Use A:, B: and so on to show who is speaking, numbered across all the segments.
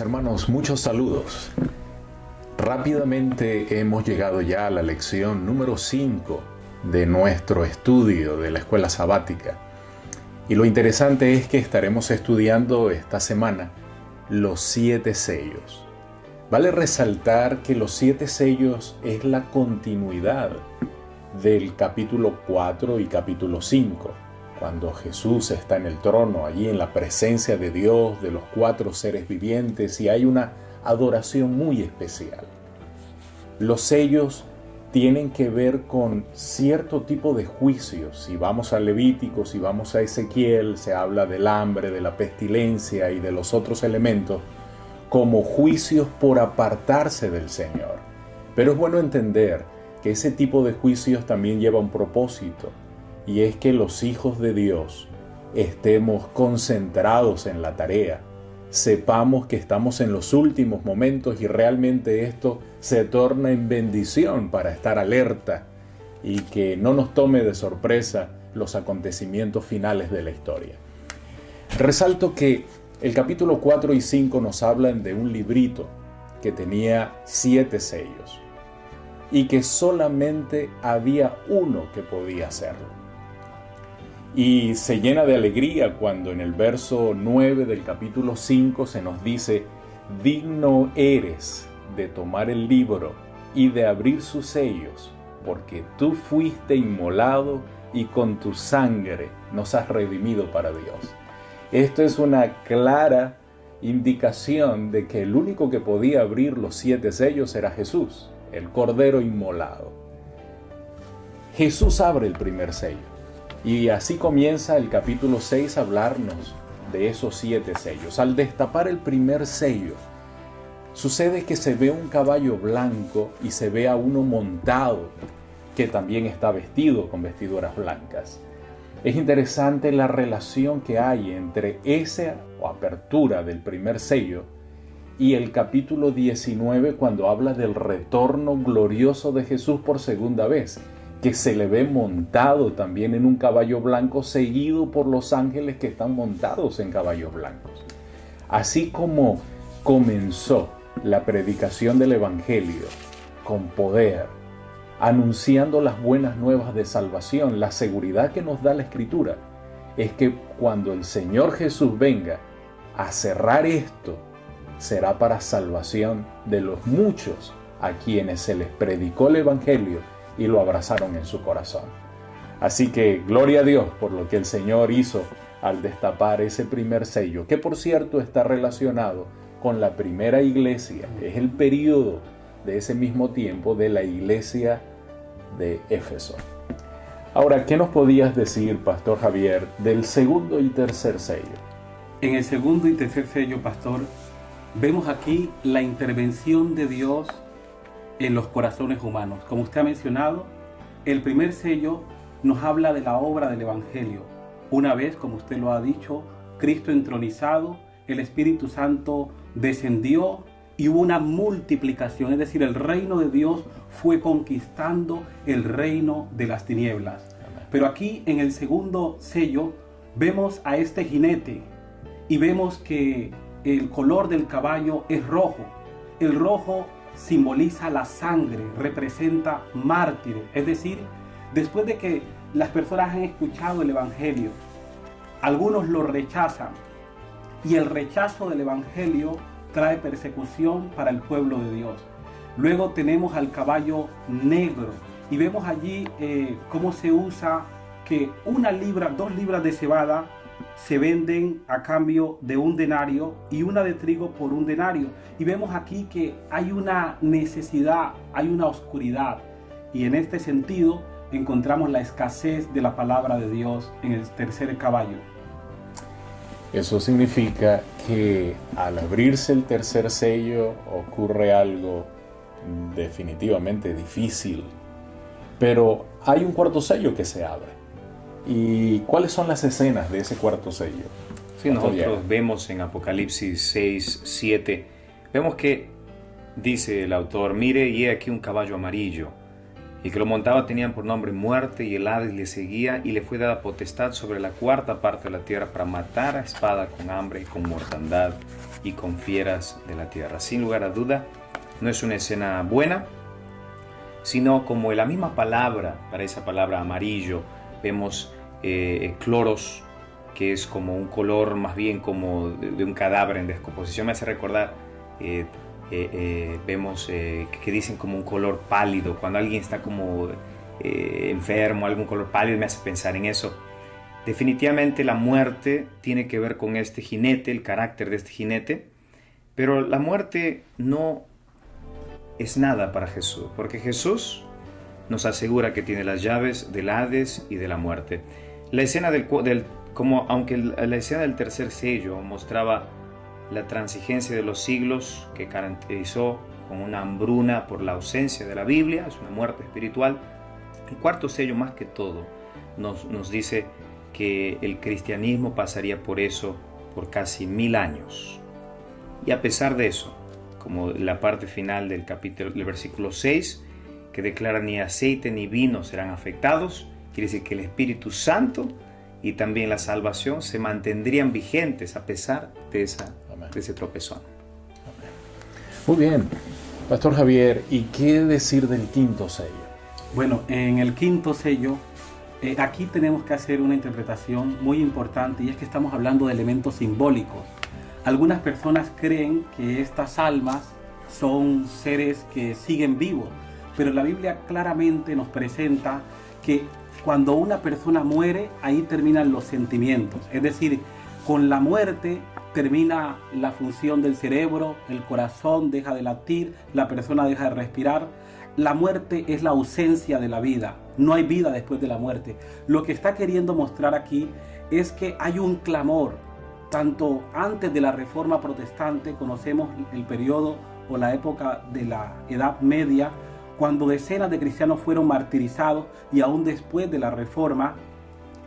A: hermanos, muchos saludos. Rápidamente hemos llegado ya a la lección número 5 de nuestro estudio de la escuela sabática. Y lo interesante es que estaremos estudiando esta semana los 7 sellos. Vale resaltar que los 7 sellos es la continuidad del capítulo 4 y capítulo 5. Cuando Jesús está en el trono, allí en la presencia de Dios, de los 4 seres vivientes, y hay una adoración muy especial. Los sellos tienen que ver con cierto tipo de juicios. Si vamos a Levítico, si vamos a Ezequiel, se habla del hambre, de la pestilencia y de los otros elementos, como juicios por apartarse del Señor. Pero es bueno entender que ese tipo de juicios también lleva un propósito. Y es que los hijos de Dios estemos concentrados en la tarea, sepamos que estamos en los últimos momentos y realmente esto se torna en bendición para estar alerta y que no nos tome de sorpresa los acontecimientos finales de la historia. Resalto que el capítulo 4 y 5 nos hablan de un librito que tenía 7 sellos y que solamente había uno que podía hacerlo. Y se llena de alegría cuando en el verso 9 del capítulo 5 se nos dice: digno eres de tomar el libro y de abrir sus sellos, porque tú fuiste inmolado y con tu sangre nos has redimido para Dios. Esto es una clara indicación de que el único que podía abrir los 7 sellos era Jesús, el Cordero inmolado. Jesús abre el primer sello. Y así comienza el capítulo 6 a hablarnos de esos 7 sellos. Al destapar el primer sello, sucede que se ve un caballo blanco y se ve a uno montado, que también está vestido con vestiduras blancas. Es interesante la relación que hay entre esa apertura del primer sello y el capítulo 19, cuando habla del retorno glorioso de Jesús por segunda vez, que se le ve montado también en un caballo blanco, seguido por los ángeles que están montados en caballos blancos. Así como comenzó la predicación del Evangelio con poder, anunciando las buenas nuevas de salvación, la seguridad que nos da la Escritura es que cuando el Señor Jesús venga a cerrar esto, será para salvación de los muchos a quienes se les predicó el Evangelio y lo abrazaron en su corazón. Así que gloria a Dios por lo que el Señor hizo al destapar ese primer sello, que por cierto está relacionado con la primera iglesia. Es el periodo de ese mismo tiempo de la iglesia de Éfeso. Ahora, ¿qué nos podías decir, Pastor Javier, del segundo y tercer sello?
B: En el segundo y tercer sello, Pastor, vemos aquí la intervención de Dios en los corazones humanos. Como usted ha mencionado, el primer sello nos habla de la obra del Evangelio. Una vez, como usted lo ha dicho, Cristo entronizado, el Espíritu Santo descendió y hubo una multiplicación, es decir, el reino de Dios fue conquistando el reino de las tinieblas. Pero aquí en el segundo sello vemos a este jinete y vemos que el color del caballo es rojo. El rojo simboliza la sangre, representa mártires, es decir, después de que las personas han escuchado el Evangelio, algunos lo rechazan y el rechazo del Evangelio trae persecución para el pueblo de Dios. Luego tenemos al caballo negro y vemos allí cómo se usa que 2 libras de cebada se venden a cambio de 1 denario y 1 de trigo por 1 denario. Y vemos aquí que hay una necesidad, hay una oscuridad. Y en este sentido encontramos la escasez de la palabra de Dios en el tercer caballo.
A: Eso significa que al abrirse el tercer sello ocurre algo definitivamente difícil. Pero hay un cuarto sello que se abre. ¿Y cuáles son las escenas de ese cuarto sello?
C: Sí, nosotros vemos en Apocalipsis 6, 7, vemos que dice el autor: mire, y he aquí un caballo amarillo, y que lo montaba tenían por nombre Muerte, y el Hades le seguía, y le fue dada potestad sobre la 4ª parte de la tierra para matar a espada con hambre y con mortandad y con fieras de la tierra. Sin lugar a duda, no es una escena buena, sino como en la misma palabra, para esa palabra amarillo, vemos cloros, que es como un color más bien como de un cadáver en descomposición. Me hace recordar, vemos que dicen como un color pálido, cuando alguien está como enfermo, algún color pálido, me hace pensar en eso. Definitivamente la muerte tiene que ver con este jinete, el carácter de este jinete, pero la muerte no es nada para Jesús, porque Jesús nos asegura que tiene las llaves del Hades y de la muerte. La escena aunque la escena del tercer sello mostraba la transigencia de los siglos que caracterizó con una hambruna por la ausencia de la Biblia, es una muerte espiritual, el cuarto sello más que todo nos dice que el cristianismo pasaría por eso por casi 1000 años. Y a pesar de eso, como la parte final del capítulo, del versículo 6, que declara ni aceite ni vino serán afectados, quiere decir que el Espíritu Santo y también la salvación se mantendrían vigentes a pesar de ese tropezón.
A: Amén. Muy bien, Pastor Javier, ¿y qué decir del quinto sello?
B: Bueno, en el quinto sello, aquí tenemos que hacer una interpretación muy importante, y es que estamos hablando de elementos simbólicos. Algunas personas creen que estas almas son seres que siguen vivos, pero la Biblia claramente nos presenta que cuando una persona muere, ahí terminan los sentimientos. Es decir, con la muerte termina la función del cerebro, el corazón deja de latir, la persona deja de respirar. La muerte es la ausencia de la vida, no hay vida después de la muerte. Lo que está queriendo mostrar aquí es que hay un clamor, tanto antes de la Reforma Protestante, conocemos el periodo o la época de la Edad Media, cuando decenas de cristianos fueron martirizados, y aún después de la Reforma,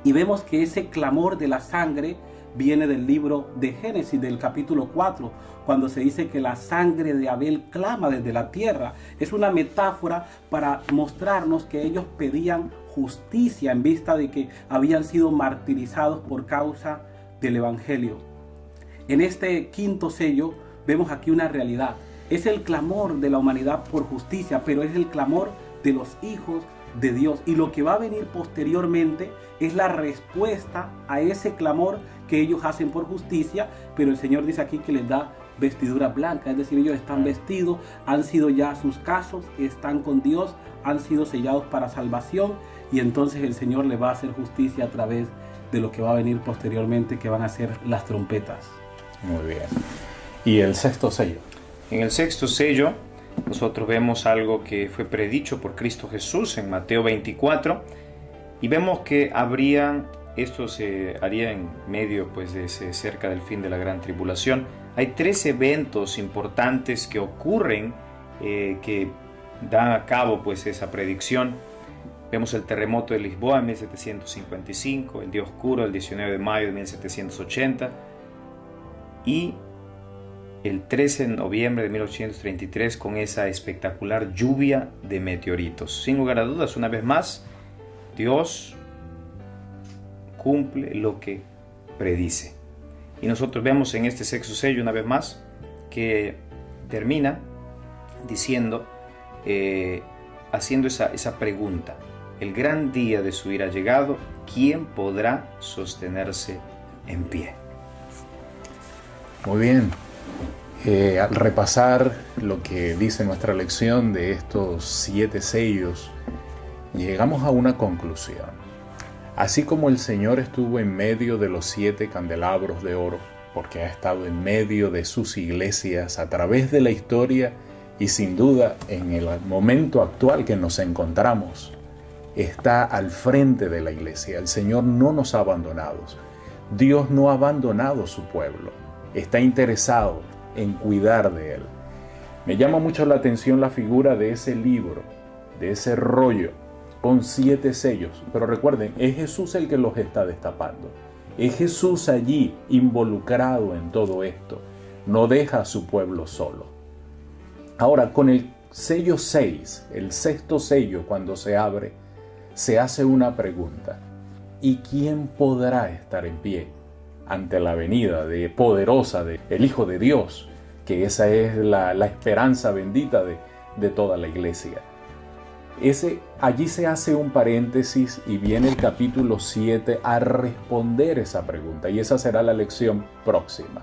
B: y vemos que ese clamor de la sangre viene del libro de Génesis, del capítulo 4, cuando se dice que la sangre de Abel clama desde la tierra. Es una metáfora para mostrarnos que ellos pedían justicia en vista de que habían sido martirizados por causa del Evangelio. En este quinto sello vemos aquí una realidad. Es el clamor de la humanidad por justicia, pero es el clamor de los hijos de Dios. Y lo que va a venir posteriormente es la respuesta a ese clamor que ellos hacen por justicia, pero el Señor dice aquí que les da vestidura blanca, es decir, ellos están vestidos, han sido ya sus casos, están con Dios, han sido sellados para salvación, y entonces el Señor les va a hacer justicia a través de lo que va a venir posteriormente, que van a ser las trompetas.
A: Muy bien. ¿Y el sexto sello?
C: En el sexto sello nosotros vemos algo que fue predicho por Cristo Jesús en Mateo 24, y vemos que esto se haría en medio de cerca del fin de la gran tribulación. Hay 3 eventos importantes que ocurren, que dan a cabo esa predicción. Vemos el terremoto de Lisboa en 1755, el día oscuro el 19 de mayo de 1780 y el 13 de noviembre de 1833 con esa espectacular lluvia de meteoritos. Sin lugar a dudas, una vez más, Dios cumple lo que predice. Y nosotros vemos en este sexto sello una vez más que termina diciendo, haciendo esa pregunta: el gran día de su ira ha llegado, ¿quién podrá sostenerse en pie?
A: Muy bien. Al repasar lo que dice nuestra lección de estos 7 sellos, llegamos a una conclusión. Así como el Señor estuvo en medio de los 7 candelabros de oro, porque ha estado en medio de sus iglesias a través de la historia y sin duda en el momento actual que nos encontramos, está al frente de la iglesia. El Señor no nos ha abandonado. Dios no ha abandonado su pueblo. Está interesado en cuidar de él. Me llama mucho la atención la figura de ese libro, de ese rollo con 7 sellos. Pero recuerden, es Jesús el que los está destapando. Es Jesús allí involucrado en todo esto. No deja a su pueblo solo. Ahora, con el sello 6, el sexto sello, cuando se abre, se hace una pregunta: ¿y quién podrá estar en pie? ante la venida poderosa del Hijo de Dios, que esa es la esperanza bendita de toda la iglesia. Allí se hace un paréntesis y viene el capítulo 7 a responder esa pregunta, y esa será la lección próxima.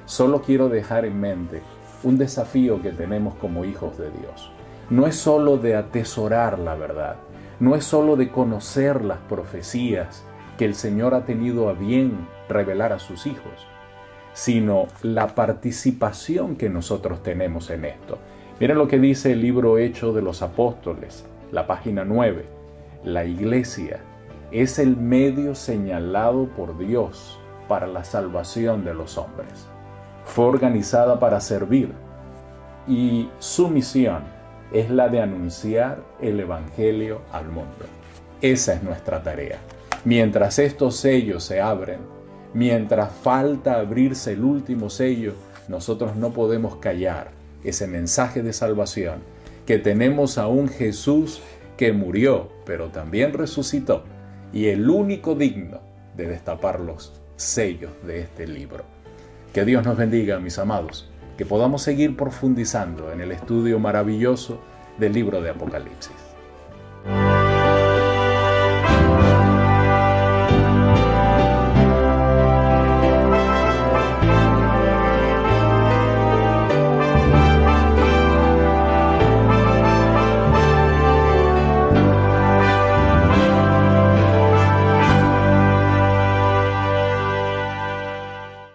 A: Solo quiero dejar en mente un desafío que tenemos como hijos de Dios. No es solo de atesorar la verdad, no es solo de conocer las profecías que el Señor ha tenido a bien revelar a sus hijos, sino la participación que nosotros tenemos en esto. Miren lo que dice el libro Hechos de los Apóstoles, la página 9. La iglesia es el medio señalado por Dios para la salvación de los hombres. Fue organizada para servir y su misión es la de anunciar el Evangelio al mundo. Esa es nuestra tarea. Mientras estos sellos se abren, mientras falta abrirse el último sello, nosotros no podemos callar ese mensaje de salvación, que tenemos a un Jesús que murió, pero también resucitó, y el único digno de destapar los sellos de este libro. Que Dios nos bendiga, mis amados, que podamos seguir profundizando en el estudio maravilloso del libro de Apocalipsis.